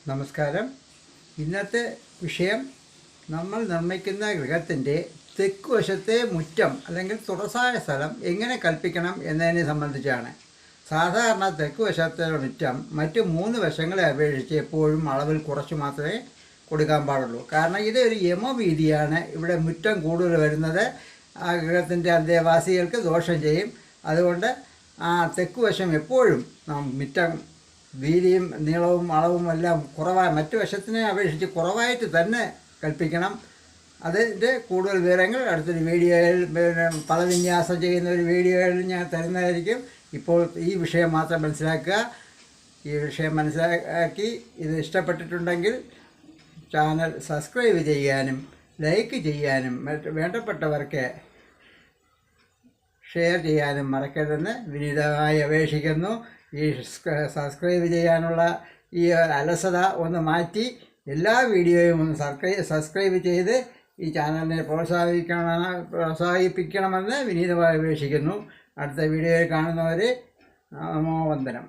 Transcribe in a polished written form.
നമസ്കാരം. ഇന്നത്തെ വിഷയം നമ്മൾ നിർമ്മിക്കുന്ന ഗൃഹത്തിൻ്റെ തെക്ക് വശത്തെ മുറ്റം അല്ലെങ്കിൽ തുറസായ സ്ഥലം എങ്ങനെ കൽപ്പിക്കണം എന്നതിനെ സംബന്ധിച്ചാണ്. സാധാരണ തെക്ക് വശത്തെ മുറ്റം മറ്റ് 3 വശങ്ങളെ അപേക്ഷിച്ച് എപ്പോഴും അളവിൽ കുറച്ച് മാത്രമേ കൊടുക്കാൻ പാടുള്ളൂ. കാരണം ഇതൊരു യമവീതിയാണ്. ഇവിടെ മുറ്റം കൂടുതൽ വരുന്നത് ആ ഗൃഹത്തിൻ്റെ അന്തേവാസികൾക്ക് ദോഷം ചെയ്യും. അതുകൊണ്ട് ആ തെക്ക് വശം എപ്പോഴും മുറ്റം വീതിയും നീളവും അളവും എല്ലാം കുറവായി മറ്റു വശത്തിനെ അപേക്ഷിച്ച് കുറവായിട്ട് തന്നെ കൽപ്പിക്കണം. അതിൻ്റെ കൂടുതൽ വിവരങ്ങൾ അടുത്തൊരു വീഡിയോയിൽ പദവിന്യാസം ചെയ്യുന്ന ഒരു വീഡിയോയിൽ ഞാൻ തരുന്നതായിരിക്കും. ഇപ്പോൾ ഈ വിഷയം മാത്രം മനസ്സിലാക്കുക. ഈ വിഷയം മനസ്സിലാക്കി ഇത് ഇഷ്ടപ്പെട്ടിട്ടുണ്ടെങ്കിൽ ചാനൽ സബ്സ്ക്രൈബ് ചെയ്യാനും ലൈക്ക് ചെയ്യാനും വേണ്ടപ്പെട്ടവർക്ക് ഷെയർ ചെയ്യാനും മറക്കരുതെന്ന് വിനീതമായി അപേക്ഷിക്കുന്നു. ഈ സബ്സ്ക്രൈബ് ചെയ്യാനുള്ള ഈ അലസത ഒന്ന് മാറ്റി എല്ലാ വീഡിയോയും ഒന്ന് സബ്സ്ക്രൈബ് ചെയ്ത് ഈ ചാനലിനെ പ്രോത്സാഹിപ്പിക്കണമെന്ന് വിനീതമായി അപേക്ഷിക്കുന്നു. അടുത്ത വീഡിയോയിൽ കാണുന്നവരെ നമോ വന്ദനം.